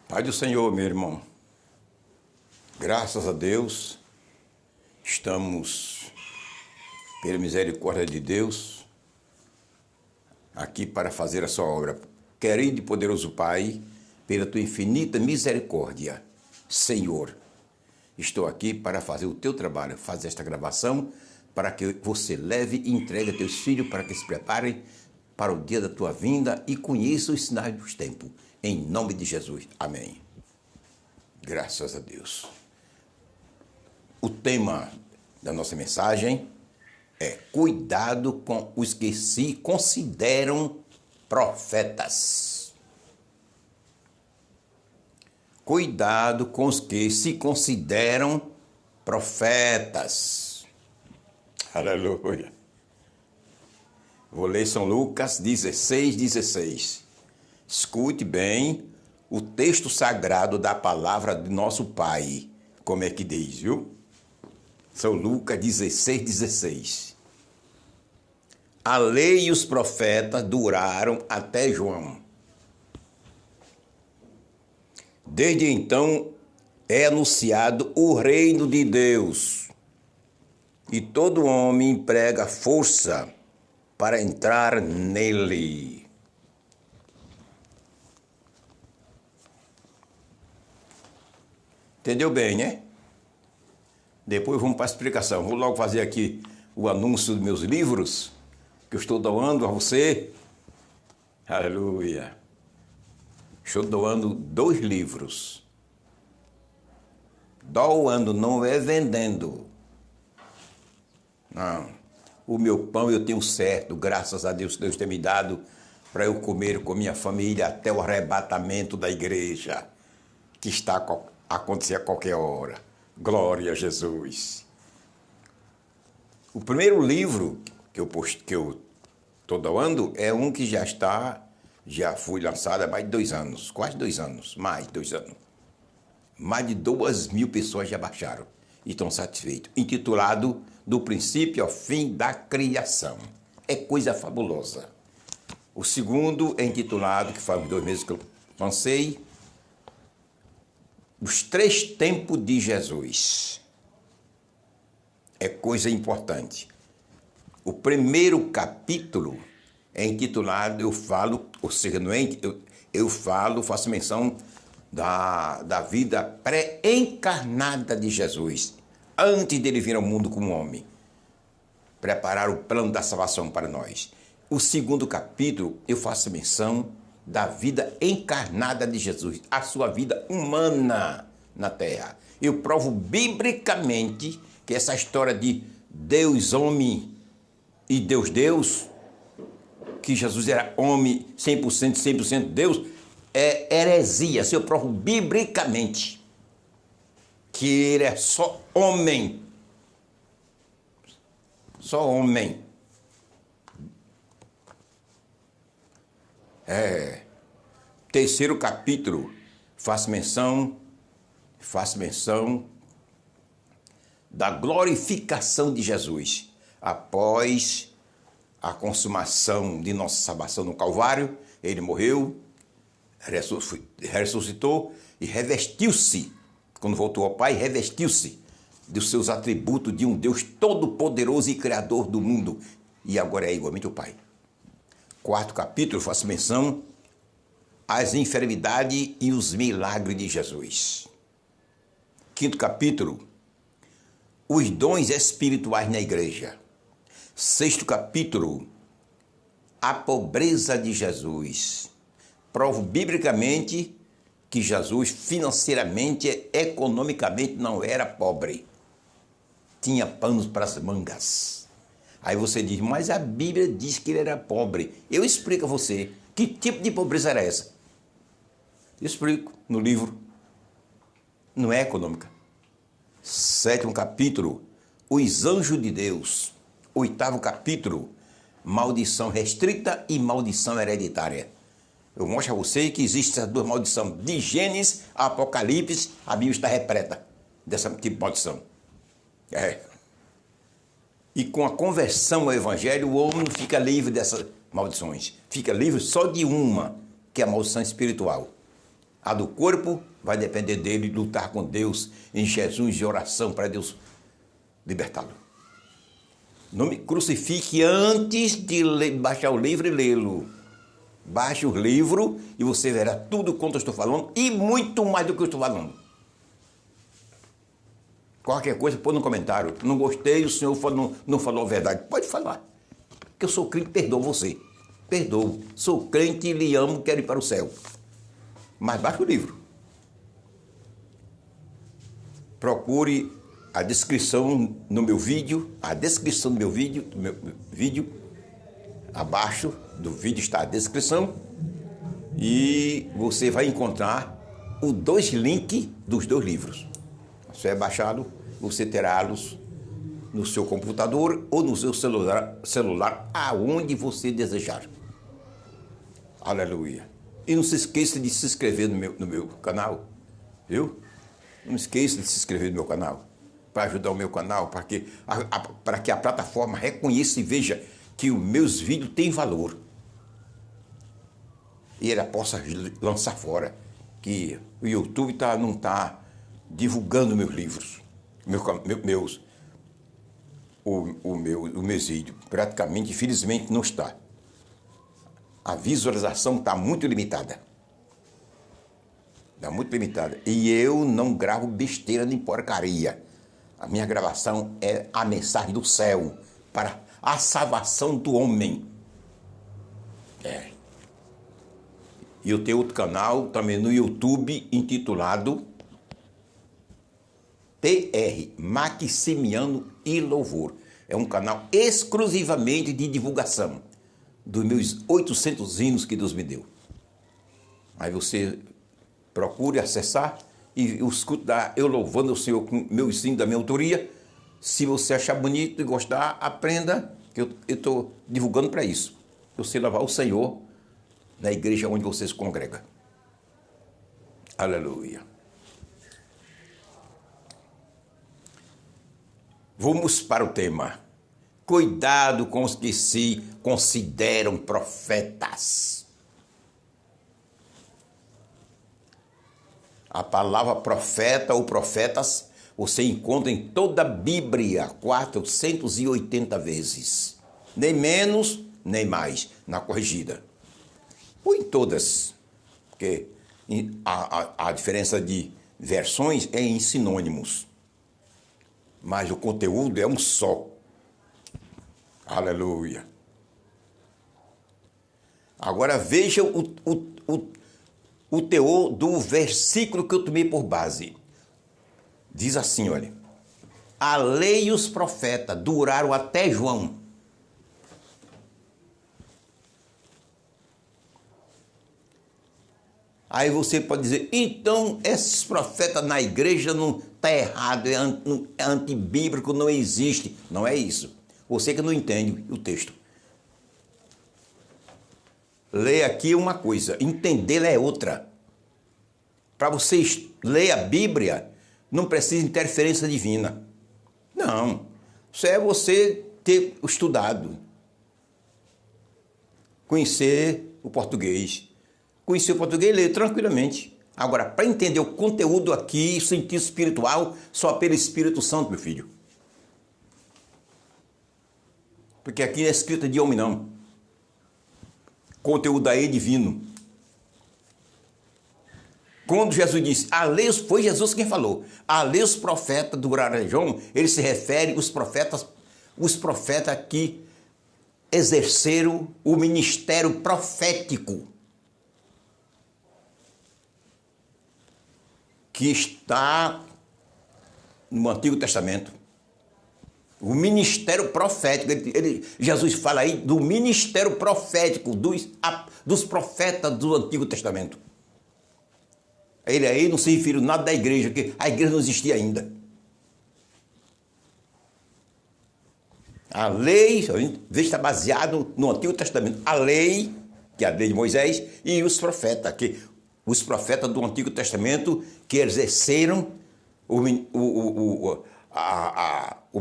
Pai do Senhor, meu irmão, graças a Deus, estamos, pela misericórdia de Deus, aqui para fazer a sua obra. Querido e poderoso Pai, pela tua infinita misericórdia, Senhor, estou aqui para fazer o teu trabalho, fazer esta gravação, para que você leve e entregue a teus filhos para que se preparem para o dia da tua vinda e conheçam os sinais dos tempos. Em nome de Jesus. Amém. Graças a Deus. O tema da nossa mensagem é cuidado com os que se consideram profetas. Cuidado com os que se consideram profetas. Aleluia. Vou ler São Lucas 16:16. Escute bem o texto sagrado da palavra de nosso Pai. Como é que diz, viu? São Lucas 16:16. A lei e os profetas duraram até João. Desde então é anunciado o reino de Deus, e todo homem emprega força para entrar nele. Entendeu bem, né? Depois vamos para a explicação. Vou logo fazer aqui o anúncio dos meus livros, que eu estou doando a você. Aleluia. Estou doando 2 livros. Doando, não é vendendo. Não. O meu pão eu tenho certo, graças a Deus, Deus tem me dado para eu comer com minha família até o arrebatamento da igreja, que está a acontecer a qualquer hora. Glória a Jesus. O primeiro livro que eu estou doando é um que já foi lançado há mais de 2 anos, quase 2 anos, mais de 2 anos. Mais de 2.000 pessoas já baixaram e estão satisfeitos. Intitulado Do Princípio ao Fim da Criação. É coisa fabulosa. O segundo é intitulado, que faz 2 meses que eu lancei, Os 3 Tempos de Jesus. É coisa importante. O primeiro capítulo é intitulado, faço menção da vida pré-encarnada de Jesus, antes dele vir ao mundo como homem, preparar o plano da salvação para nós. O segundo capítulo, eu faço menção da vida encarnada de Jesus, a sua vida humana na terra. Eu provo biblicamente que essa história de Deus homem e Deus, que Jesus era homem 100% Deus, é heresia. Eu provo biblicamente que ele é só homem. Só homem. Terceiro capítulo, faço menção da glorificação de Jesus. Após a consumação de nossa salvação no Calvário, ele morreu, ressuscitou e revestiu-se. Quando voltou ao Pai, revestiu-se dos seus atributos de um Deus todo-poderoso e criador do mundo. E agora é igualmente o Pai. Quarto capítulo, faço menção às enfermidades e os milagres de Jesus. Quinto capítulo, os dons espirituais na igreja. Sexto capítulo, a pobreza de Jesus. Provo biblicamente que Jesus financeiramente, economicamente não era pobre. Tinha panos para as mangas. Aí você diz, mas a Bíblia diz que ele era pobre. Eu explico a você que tipo de pobreza era essa. Eu explico no livro. Não é econômica. Sétimo capítulo, os anjos de Deus. Oitavo capítulo, maldição restrita e maldição hereditária. Eu mostro a você que existem essas 2 maldições. De Gênesis a Apocalipse, a Bíblia está repleta dessa tipo de maldição. E com a conversão ao Evangelho, o homem não fica livre dessas maldições. Fica livre só de uma, que é a maldição espiritual. A do corpo vai depender dele lutar com Deus em Jesus de oração para Deus libertá-lo. Não me crucifique antes de baixar o livro e lê-lo. Baixe o livro e você verá tudo quanto eu estou falando e muito mais do que eu estou falando. Qualquer coisa, põe no comentário. Não gostei, o senhor não falou a verdade. Pode falar. Porque eu sou crente, perdoo você. Perdoo. Sou crente, lhe amo, quero ir para o céu. Mas baixe o livro. Procure a descrição no meu vídeo, abaixo do vídeo está a descrição e você vai encontrar os dois links dos dois livros. Você é baixado, você terá-los no seu computador ou no seu celular, aonde você desejar. Aleluia. E não se esqueça de se inscrever no meu canal, viu? Não esqueça de se inscrever no meu canal, para ajudar o meu canal, para que a plataforma reconheça e veja que os meus vídeos têm valor. E ela possa lançar fora, que o YouTube não está divulgando meus livros, meus vídeos. Praticamente, infelizmente, não está. A visualização está muito limitada. Está muito limitada. E eu não gravo besteira nem porcaria. A minha gravação é a mensagem do céu para a salvação do homem. E eu tenho outro canal também no YouTube intitulado TR Maximiano e Louvor. É um canal exclusivamente de divulgação dos meus 800 hinos que Deus me deu. Aí você procure acessar e escutar eu louvando o Senhor com meus hinos da minha autoria. Se você achar bonito e gostar, aprenda, que eu estou divulgando para isso. Você louvar o Senhor na igreja onde você se congrega. Aleluia. Vamos para o tema. Cuidado com os que se consideram profetas. A palavra profeta ou profetas você encontra em toda a Bíblia 480 vezes. Nem menos, nem mais, na corrigida. Ou em todas, porque a diferença de versões é em sinônimos. Mas o conteúdo é um só. Aleluia. Agora veja o teor do versículo que eu tomei por base. Diz assim, olha. A lei e os profetas duraram até João. Aí você pode dizer, então esses profetas na igreja não está errado, é antibíblico, não existe. Não é isso. Você que não entende o texto. Ler aqui é uma coisa, entendê-la é outra. Para você ler a Bíblia, não precisa de interferência divina. Não. Isso é você ter estudado. Conhecer o português. Conhecer o português e ler tranquilamente. Agora, para entender o conteúdo aqui, o sentido espiritual, só pelo Espírito Santo, meu filho. Porque aqui é escrita de homem, não. Conteúdo aí é divino. Quando Jesus disse, a lei, foi Jesus quem falou, a lei os profetas duraram João, ele se refere aos profetas que exerceram o ministério profético. Que está no Antigo Testamento. O ministério profético. Jesus fala aí do ministério profético dos profetas do Antigo Testamento. Ele aí não se referiu nada da igreja, porque a igreja não existia ainda. A lei, veja, está baseado no Antigo Testamento. A lei, que é a lei de Moisés, e os profetas, os profetas do Antigo Testamento que exerceram o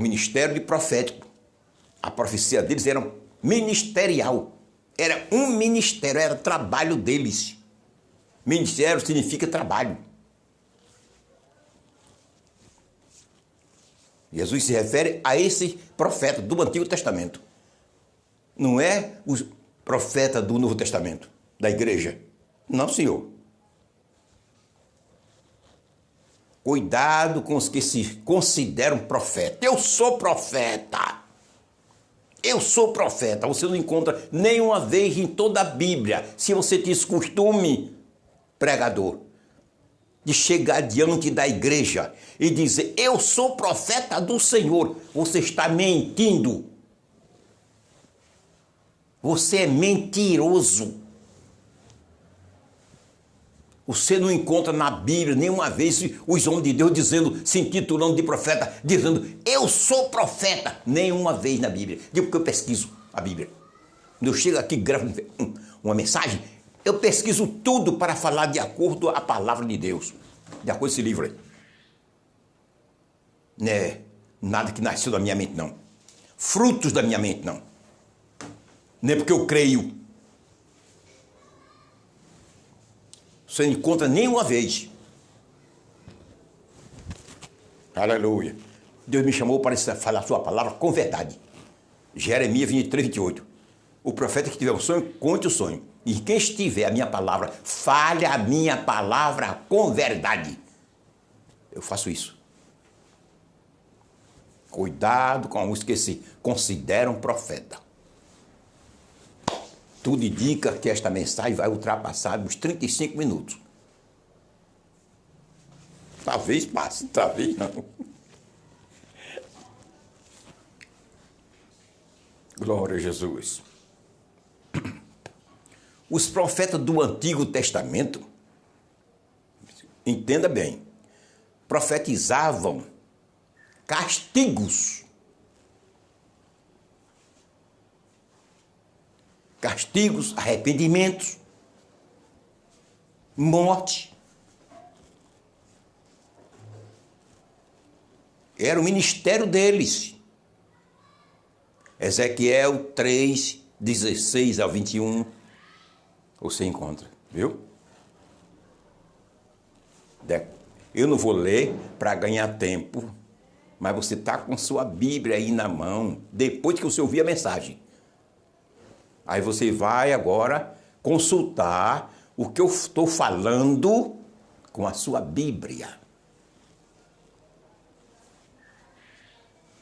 ministério de profético. A profecia deles era ministerial. Era um ministério, era trabalho deles. Ministério significa trabalho. Jesus se refere a esse profeta do Antigo Testamento. Não é o profeta do Novo Testamento, da igreja. Não, senhor. Cuidado com os que se consideram profeta. Eu sou profeta. Eu sou profeta. Você não encontra nenhuma vez em toda a Bíblia, se você tem esse costume, pregador, de chegar diante da igreja e dizer, eu sou profeta do Senhor. Você está mentindo. Você é mentiroso. Você não encontra na Bíblia nenhuma vez os homens de Deus dizendo, se intitulando de profeta, dizendo, eu sou profeta. Nenhuma vez na Bíblia. Digo porque eu pesquiso a Bíblia. Quando eu chego aqui e gravo uma mensagem, eu pesquiso tudo para falar de acordo com a palavra de Deus. De acordo com esse livro aí. Não é nada que nasceu da minha mente, não. Frutos da minha mente, não. Não é porque eu creio. Você não encontra nenhuma vez. Aleluia. Deus me chamou para falar a sua palavra com verdade. Jeremias 23, 28. O profeta que tiver um sonho, conte o sonho. E quem estiver a minha palavra, fale a minha palavra com verdade. Eu faço isso. Cuidado com os que se consideram profeta. Tudo indica que esta mensagem vai ultrapassar os 35 minutos. Talvez passe, talvez não. Glória a Jesus. Os profetas do Antigo Testamento, entenda bem, profetizavam castigos. Castigos, arrependimentos, morte. Era o ministério deles. Ezequiel 3, 16 ao 21. Você encontra, viu? Eu não vou ler para ganhar tempo, mas você está com sua Bíblia aí na mão, depois que você ouvir a mensagem. Aí você vai agora consultar o que eu estou falando com a sua Bíblia.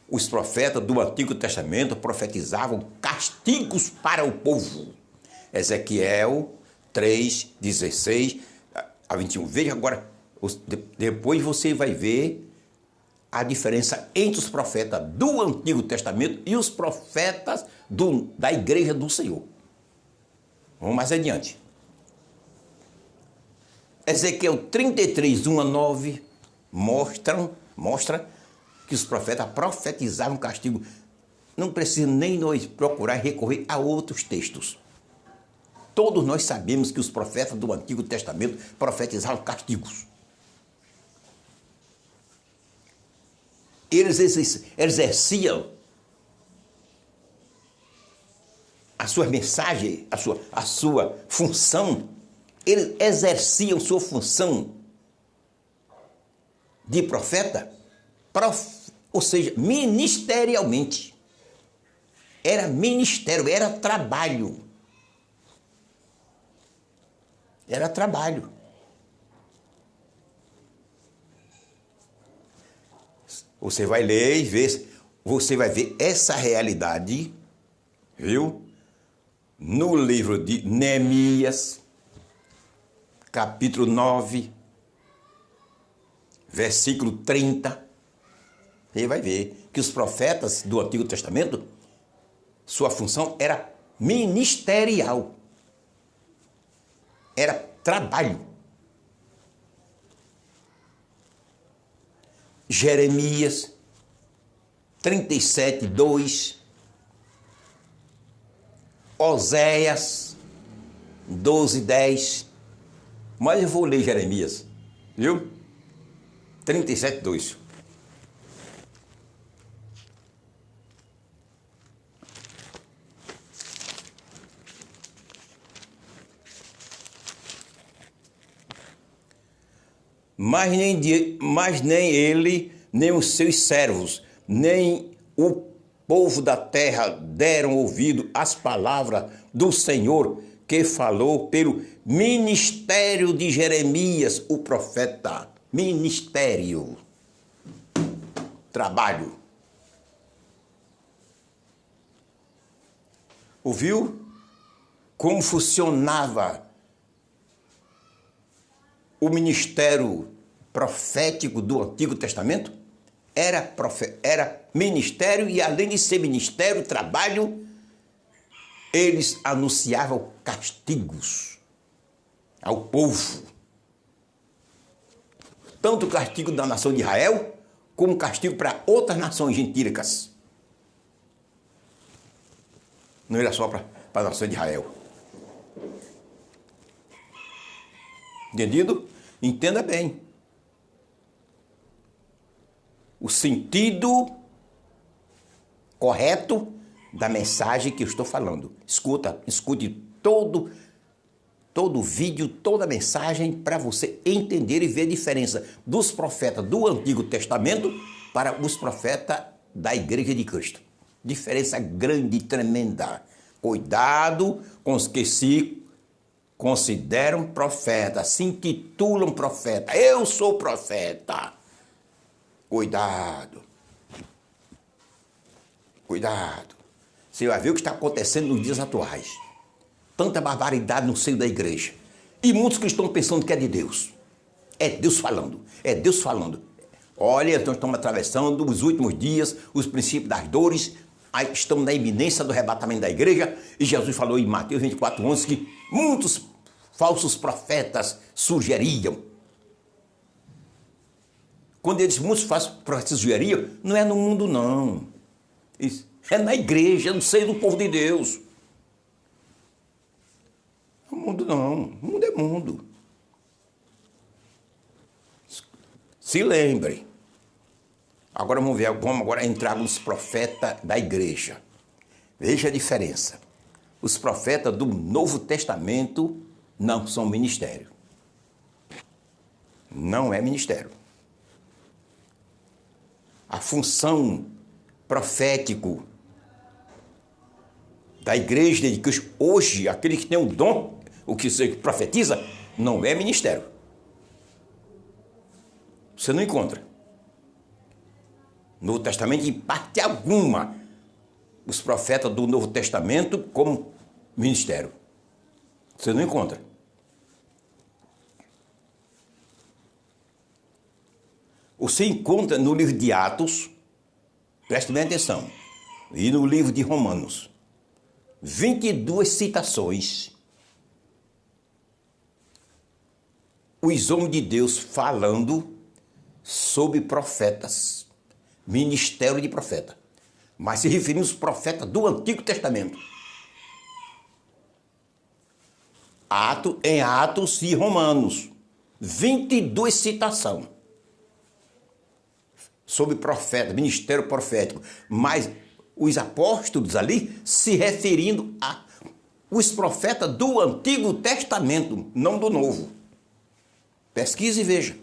Os profetas do Antigo Testamento profetizavam castigos para o povo. Ezequiel 3, 16 a 21. Veja agora, depois você vai ver a diferença entre os profetas do Antigo Testamento e os profetas da Igreja do Senhor. Vamos mais adiante. Ezequiel 33, 1 a 9 mostra que os profetas profetizavam castigo. Não precisa nem nós procurar recorrer a outros textos. Todos nós sabemos que os profetas do Antigo Testamento profetizavam castigos. Eles exerciam a sua mensagem, a sua função. Eles exerciam sua função de profeta, ou seja, ministerialmente. Era ministério, era trabalho. Era trabalho. Você vai ler e ver, você vai ver essa realidade, viu? No livro de Neemias, capítulo 9, versículo 30. Você vai ver que os profetas do Antigo Testamento, sua função era ministerial. Era trabalho. Jeremias 37, 2. Oséias 12, 10. Mas eu vou ler Jeremias, viu? 37, 2. mas nem ele, nem os seus servos, nem o povo da terra deram ouvido às palavras do Senhor que falou pelo ministério de Jeremias, o profeta. Ministério. Trabalho. Ouviu como funcionava o ministério profético do Antigo Testamento? Era ministério, e além de ser ministério, trabalho, eles anunciavam castigos ao povo. Tanto o castigo da nação de Israel, como castigo para outras nações gentílicas. Não era só para a nação de Israel. Entendido? Entenda bem. O sentido correto da mensagem que eu estou falando. Escute todo o vídeo, toda a mensagem, para você entender e ver a diferença dos profetas do Antigo Testamento para os profetas da Igreja de Cristo. Diferença grande e tremenda. Cuidado com os que se consideram profetas, se intitulam profeta. Eu sou profeta. Cuidado. Cuidado. Você vai ver o que está acontecendo nos dias atuais. Tanta barbaridade no seio da igreja. E muitos que estão pensando que é de Deus. É Deus falando. É Deus falando. Olha, nós estamos atravessando os últimos dias, os princípios das dores. Aí estamos na iminência do arrebatamento da igreja. E Jesus falou em Mateus 24:11 que muitos falsos profetas surgiriam. Quando ele diz muitos falsos profetas surgiriam, não é no mundo, não. Isso é na igreja, no seio do povo de Deus. O mundo não. O mundo é mundo. Se lembre. Agora vamos agora entrar nos profetas da igreja. Veja a diferença. Os profetas do Novo Testamento não são ministério. Não é ministério. A função profético da igreja de Cristo hoje, aquele que tem um dom, o que se profetiza, não é ministério. Você não encontra. No Novo Testamento, em parte alguma, os profetas do Novo Testamento como ministério. Você não encontra. Você encontra no livro de Atos, preste bem atenção, e no livro de Romanos, 22 citações. Os homens de Deus falando sobre profetas, ministério de profeta, mas se referindo aos profetas do Antigo Testamento. Em Atos e Romanos, 22 citações sobre profeta, ministério profético, mas os apóstolos ali se referindo a os profetas do Antigo Testamento, não do Novo. Pesquise e veja.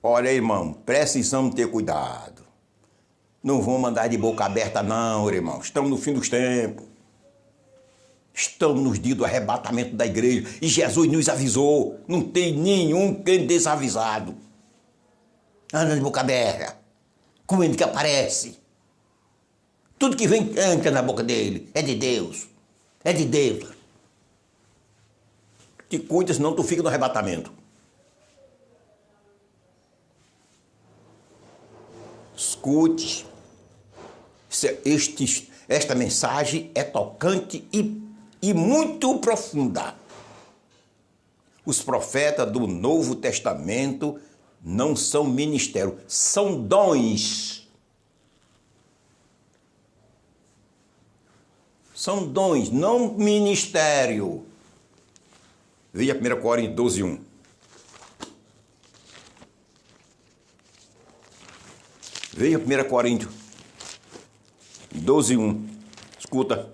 Olha, irmão, precisamos ter cuidado. Não vamos andar de boca aberta, não, irmão. Estamos no fim dos tempos. Estamos nos dias do arrebatamento da igreja. E Jesus nos avisou. Não tem nenhum desavisado. Anda de boca aberta. Comendo que aparece. Tudo que vem entra na boca dele. É de Deus. É de Deus. Te cuida, senão tu fica no arrebatamento. Escute. Esta mensagem é tocante e muito profunda. Os profetas do Novo Testamento não são ministério, são dons. São dons, não ministério. Veja 1 Coríntios 12:1. Veja 1 Coríntios 12:1. Escuta.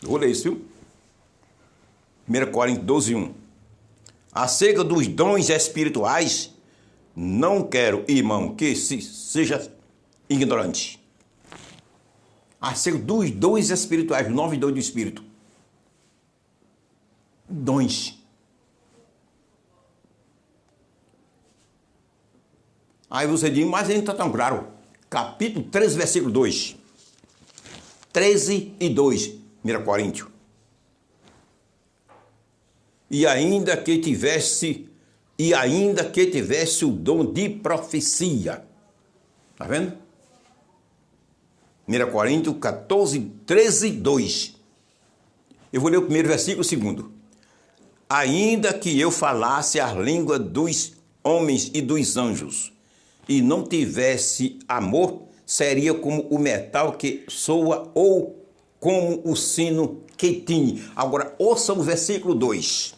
Eu vou ler isso, viu? 1 Coríntios 12:1. Acerca dos dons espirituais, não quero, irmão, que seja ignorante. Acerca dos dons espirituais, 9 dons do Espírito. Dons. Aí você diz, mas ainda está tão claro. Capítulo 13, versículo 2. 13 e 2, 1 Coríntios. E ainda que tivesse o dom de profecia. Está vendo? 1 Coríntios 14, 13 e 2. Eu vou ler o primeiro versículo, o segundo. Ainda que eu falasse a língua dos homens e dos anjos, e não tivesse amor, seria como o metal que soa ou como o sino que tine. Agora, ouça o versículo 2.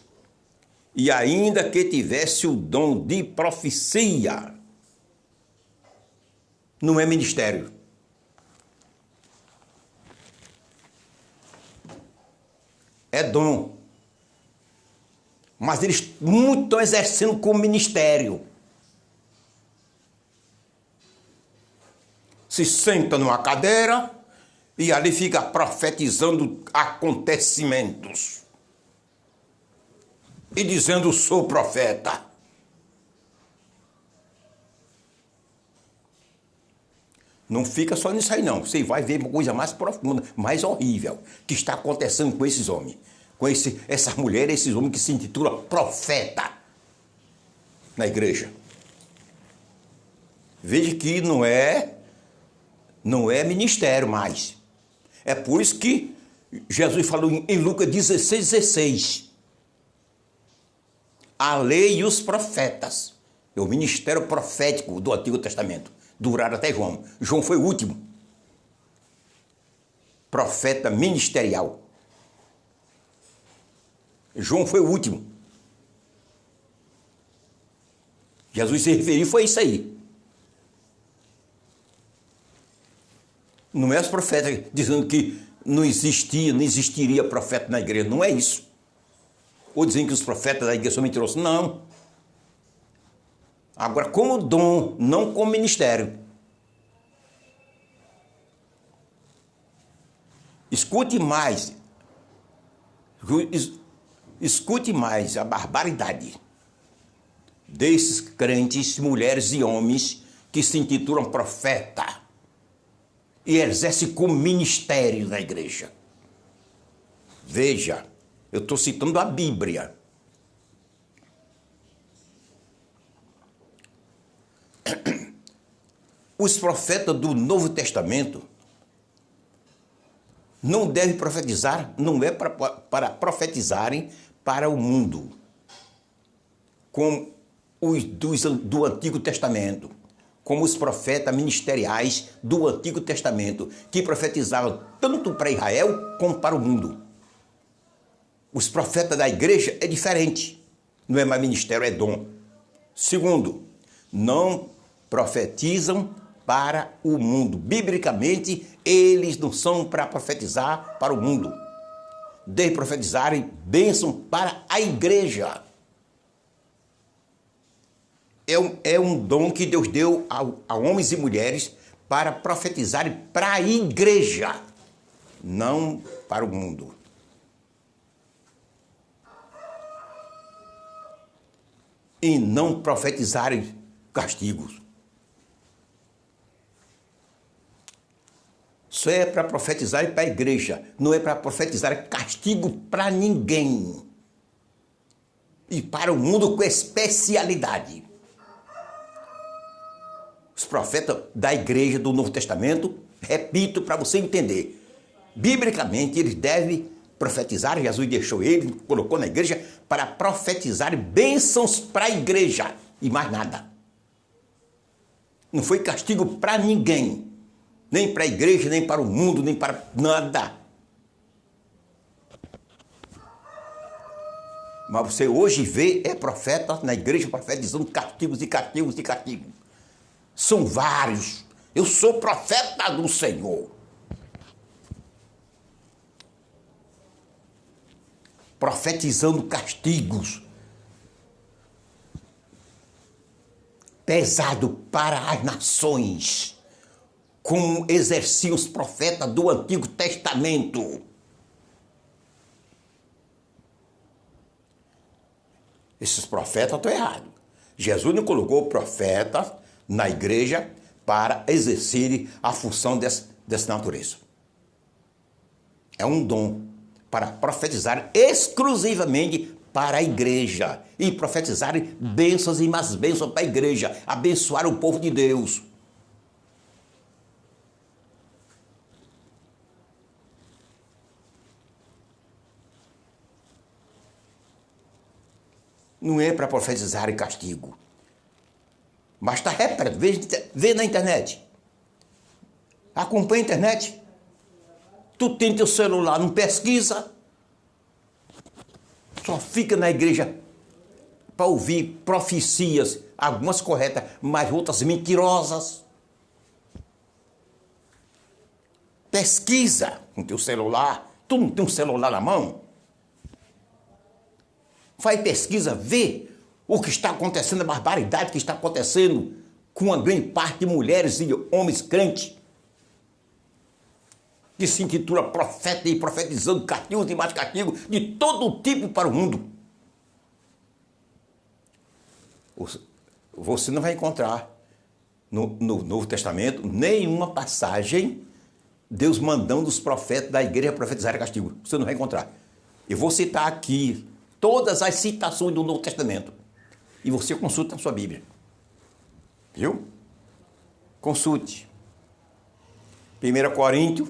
E ainda que tivesse o dom de profecia, não é ministério. É dom. Mas eles muito estão exercendo como ministério. Se senta numa cadeira e ali fica profetizando acontecimentos. E dizendo, sou profeta. Não fica só nisso aí não. Você vai ver uma coisa mais profunda, mais horrível, que está acontecendo com esses homens. Com essas mulheres, esses homens que se intitulam profeta na igreja. Veja que não é ministério mais. É por isso que Jesus falou em Lucas 16:16. A lei e os profetas. É o ministério profético do Antigo Testamento. Duraram até João. João foi o último profeta ministerial. João foi o último. Jesus se referiu, foi isso aí. Não é os profetas dizendo que não existiria profeta na igreja. Não é isso. Ou dizendo que os profetas da igreja são mentirosos. Não. Agora, como dom, não como ministério. Escute mais a barbaridade desses crentes, mulheres e homens que se intitulam profeta e exercem como ministério na igreja. Veja, eu estou citando a Bíblia. Os profetas do Novo Testamento não devem profetizar, não é para profetizarem para o mundo, como os do Antigo Testamento, como os profetas ministeriais do Antigo Testamento, que profetizavam tanto para Israel como para o mundo. Os profetas da igreja é diferente, não é mais ministério, é dom. Segundo, não profetizam para o mundo. Biblicamente, eles não são para profetizar para o mundo. Devem profetizarem bênção para a igreja. É um dom que Deus deu a homens e mulheres para profetizarem para a igreja, não para o mundo. E não profetizarem castigos. Isso é para profetizar para a igreja, não é para profetizar castigo para ninguém. E para o mundo com especialidade. Os profetas da igreja do Novo Testamento, repito para você entender, biblicamente eles devem profetizar, Jesus deixou ele, colocou na igreja, para profetizar bênçãos para a igreja e mais nada. Não foi castigo para ninguém. Nem para a igreja, nem para o mundo, nem para nada. Mas você hoje vê, profeta na igreja profetizando castigos e castigos e castigos. São vários Eu sou profeta do Senhor. Profetizando castigos pesado para as nações, como exerciam os profetas do Antigo Testamento. Esses profetas estão errados. Jesus não colocou profetas na igreja para exercerem a função dessa natureza. É um dom para profetizar exclusivamente para a igreja e profetizar bênçãos e mais bênçãos para a igreja, abençoar o povo de Deus. Não é para profetizar em castigo. Mas está repleto, vê na internet. Acompanha a internet. Tu tem teu celular, não pesquisa. Só fica na igreja para ouvir profecias, algumas corretas, mas outras mentirosas. Pesquisa com teu celular. Tu não tem um celular na mão? Faz pesquisa, vê o que está acontecendo, a barbaridade que está acontecendo com uma grande parte de mulheres e homens crentes que se intitula profeta e profetizando castigos e mais castigos de todo tipo para o mundo. Você não vai encontrar no Novo Testamento nenhuma passagem Deus mandando os profetas da igreja profetizar castigo. Você não vai encontrar. Eu vou citar aqui todas as citações do Novo Testamento. E você consulta na sua Bíblia. Viu? Consulte. 1 Coríntios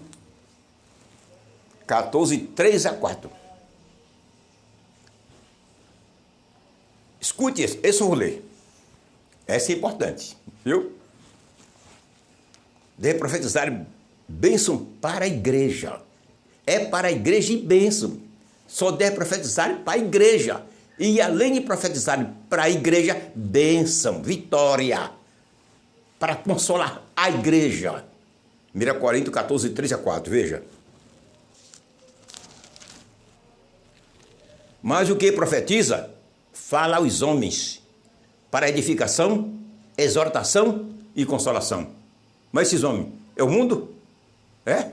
14, 3 a 4. Escute esse eu vou ler. Essa é importante, viu? Deve profetizar bênção para a igreja. É para a igreja e bênção. Só deve profetizar para a igreja. E além de profetizar para a igreja, bênção, vitória. Para consolar a igreja. 1 Coríntios 14, 3 a 4, veja. Mas o que profetiza, fala aos homens, para edificação, exortação e consolação. Mas esses homens, é o mundo? É?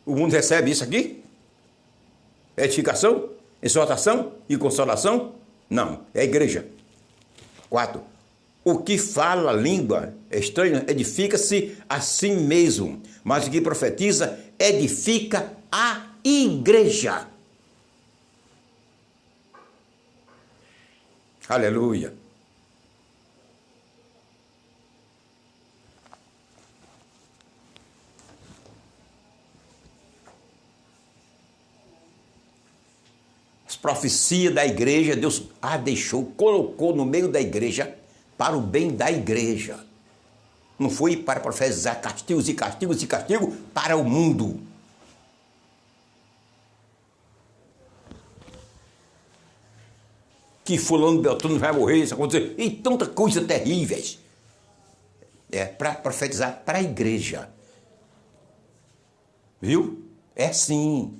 O mundo recebe isso aqui? Edificação, exortação e consolação? Não, é a igreja. 4. O que fala a língua estranha edifica-se a si mesmo, mas o que profetiza edifica a igreja. Aleluia. As profecias da igreja, Deus a deixou, colocou no meio da igreja para o bem da igreja. Não foi para profetizar castigos e castigos e castigos para o mundo. Que fulano Beltrano vai morrer, isso acontecer, e tantas coisas terríveis. É para profetizar para a igreja. Viu? É assim.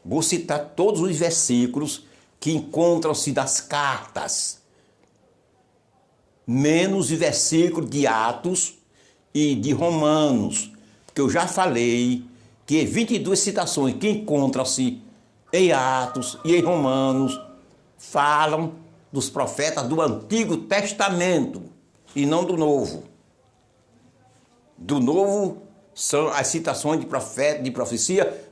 Vou citar todos os versículos que encontram-se das cartas, menos o versículo de Atos e de Romanos, porque eu já falei que 22 citações que encontram-se em Atos e em Romanos falam dos profetas do Antigo Testamento e não do Novo. Do Novo são as citações de profeta, de profecia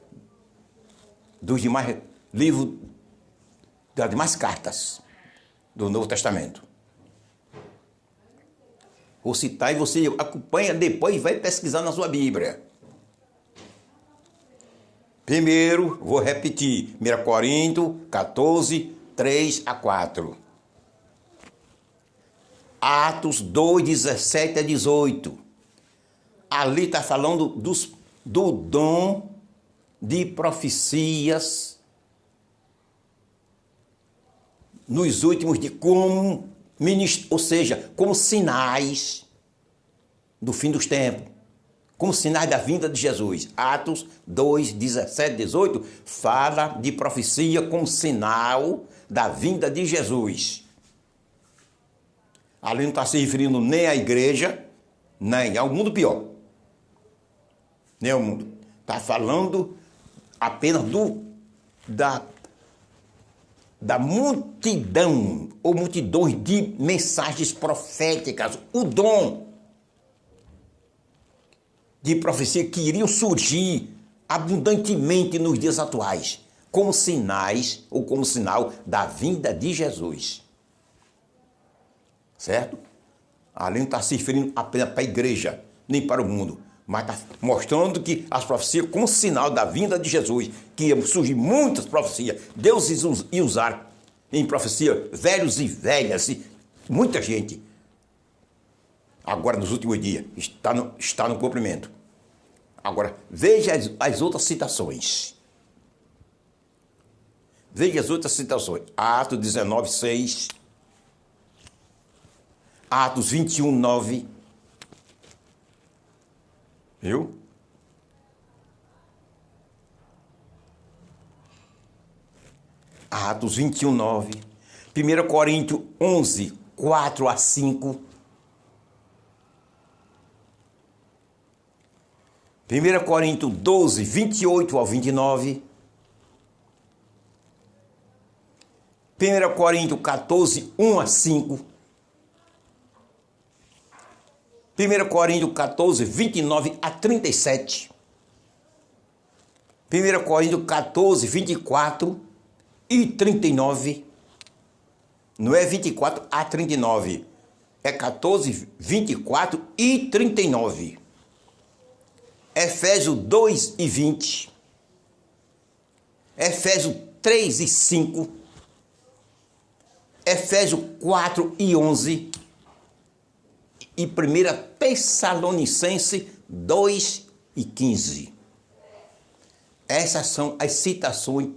dos demais livros, das demais cartas do Novo Testamento. Vou citar e você acompanha depois e vai pesquisar na sua Bíblia. Primeiro, vou repetir, 1 Coríntios 14, 3 a 4. Atos 2, 17 a 18. Ali está falando do dom de profecias nos últimos dias, ou seja, como sinais do fim dos tempos, como sinais da vinda de Jesus. Atos 2, 17, 18, fala de profecia como sinal da vinda de Jesus. Ali não está se referindo nem à igreja, nem ao mundo pior. Nem ao mundo. Está falando apenas da multidão, ou multidões de mensagens proféticas, o dom de profecia que iriam surgir abundantemente nos dias atuais, como sinais ou como sinal da vinda de Jesus. Certo? Ali não está se referindo apenas para a igreja, nem para o mundo, mas está mostrando que as profecias, como sinal da vinda de Jesus, que iam surgir muitas profecias, Deus ia usar em profecia velhos e velhas, e muita gente. Agora, nos últimos dias, está no cumprimento. Agora, veja as outras citações. Veja as outras citações. Atos 19, 6. Atos 21, 9. Viu? Atos 21, 9. 1 Coríntios 11, 4 a 5. 1 Coríntios 12, 28 ao 29. 1 Coríntios 14, 1 a 5. 1 Coríntios 14, 29 a 37. 1 Coríntios 14, 24 e 39. Não é 24 a 39. É 14, 24 e 39. Efésios 2 e 20. Efésios 3 e 5. Efésios 4 e 11. E 1 Tessalonicenses 2 e 15. Essas são as citações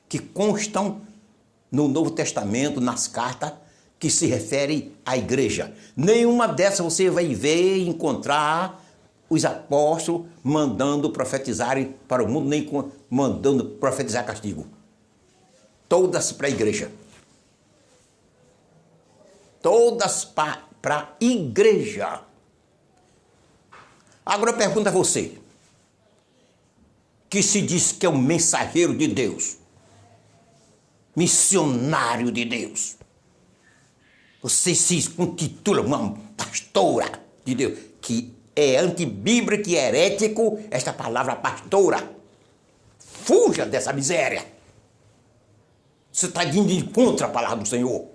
que constam no Novo Testamento, nas cartas, que se referem à igreja. Nenhuma dessas você vai ver e encontrar os apóstolos mandando profetizarem para o mundo, nem mandando profetizar castigo. Todas para a igreja. Todas para a igreja. Agora eu pergunto a você, que se diz que é um mensageiro de Deus, missionário de Deus, você se intitula uma pastora de Deus, que é antibíblico e herético esta palavra pastora. Fuja dessa miséria. Você está indo contra a palavra do Senhor.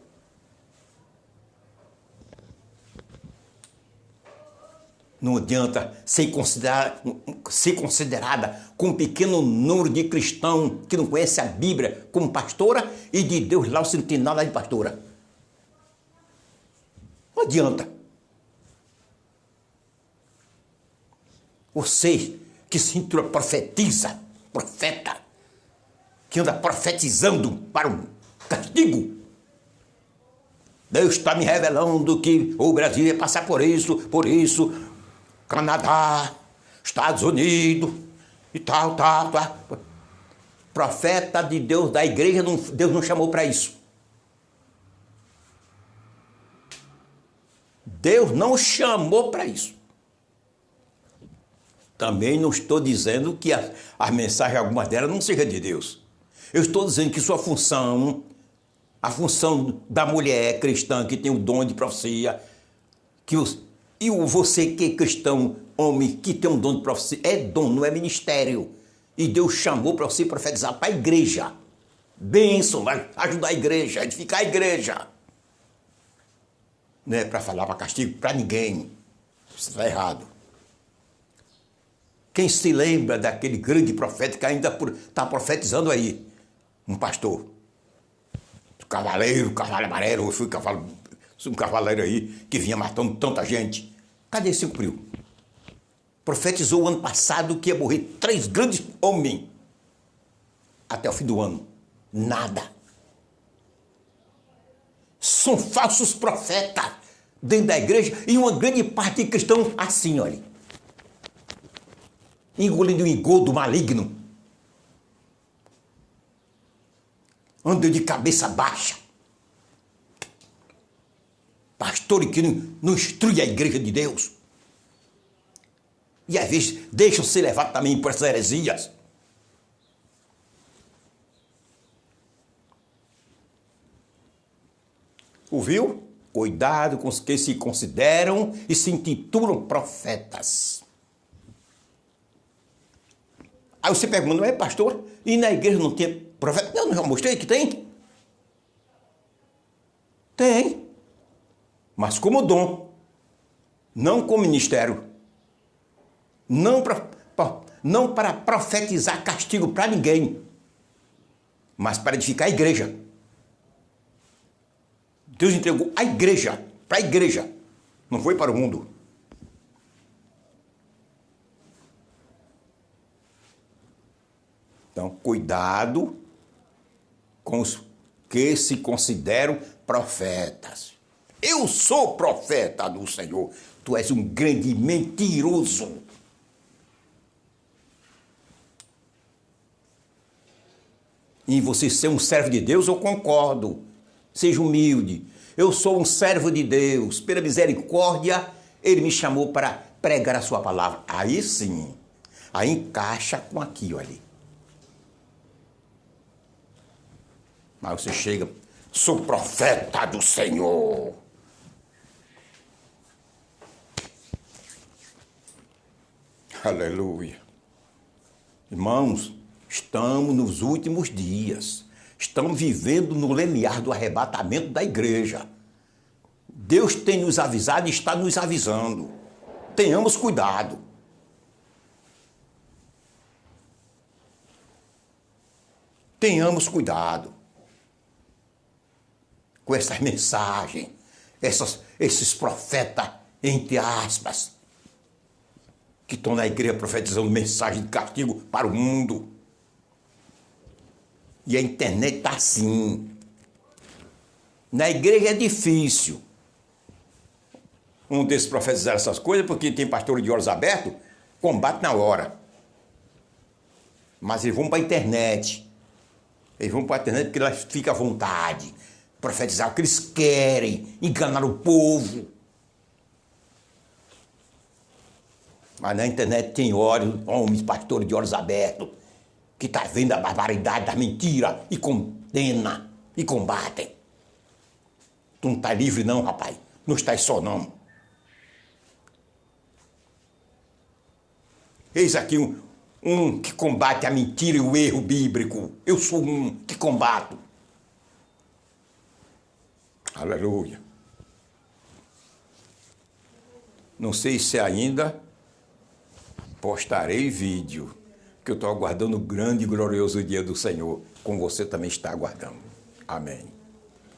Não adianta ser considerada com um pequeno número de cristãos que não conhece a Bíblia como pastora e de Deus lá você não tem nada de pastora. Não adianta. Você que se profetiza, profeta, que anda profetizando para o castigo. Deus está me revelando que o Brasil ia passar por isso, Canadá, Estados Unidos e tal. Profeta de Deus da igreja, Deus não chamou para isso. Deus não chamou para isso. Também não estou dizendo que as mensagens, algumas delas, não sejam de Deus. Eu estou dizendo que sua função, a função da mulher cristã que tem o dom de profecia, você que é cristão, homem, que tem um dom de profecia, é dom, não é ministério. E Deus chamou para você profetizar para a igreja. Bênção, vai ajudar a igreja, edificar a igreja. Não é para falar para castigo para ninguém. Isso está errado. Quem se lembra daquele grande profeta que ainda está profetizando aí? Um pastor. Cavaleiro amarelo, um cavaleiro aí que vinha matando tanta gente. Cadê esse cumpriu? Profetizou o ano passado que ia morrer 3 grandes homens até o fim do ano. Nada. São falsos profetas dentro da igreja e uma grande parte de cristãos assim, olha. Engolindo o engodo maligno. Andam de cabeça baixa. Pastores que não instruem a igreja de Deus. E às vezes deixam ser levados também por essas heresias. Ouviu? Cuidado com os que se consideram e se intitulam profetas. Aí você pergunta, não é pastor? E na igreja não tinha profeta? Não já mostrei que tem. Tem. Mas como dom. Não como ministério. Não para profetizar castigo para ninguém. Mas para edificar a igreja. Deus entregou a igreja, para a igreja. Não foi para o mundo. Então, cuidado com os que se consideram profetas. Eu sou profeta do Senhor. Tu és um grande mentiroso. Em você ser um servo de Deus, eu concordo. Seja humilde. Eu sou um servo de Deus. Pela misericórdia, Ele me chamou para pregar a sua palavra. Aí sim. Aí encaixa com aqui, olha. Mas você chega, sou profeta do Senhor. Aleluia. Irmãos, estamos nos últimos dias. Estamos vivendo no limiar do arrebatamento da igreja. Deus tem nos avisado e está nos avisando. Tenhamos cuidado. Tenhamos cuidado com essas mensagens, esses profetas, entre aspas, que estão na igreja profetizando mensagem de castigo para o mundo. E a internet está assim. Na igreja é difícil um desses profetizar essas coisas, porque tem pastor de olhos abertos, combate na hora. Mas eles vão para a internet. Eles vão para a internet porque elas ficam à vontade. Profetizar o que eles querem, enganar o povo. Mas na internet tem homens, pastores de olhos abertos, que está vendo a barbaridade da mentira e condena e combate. Tu não está livre não, rapaz. Não estás só não. Eis aqui um que combate a mentira e o erro bíblico. Eu sou um que combato. Aleluia. Não sei se ainda postarei vídeo, que eu estou aguardando o grande e glorioso dia do Senhor, como você também está aguardando. Amém.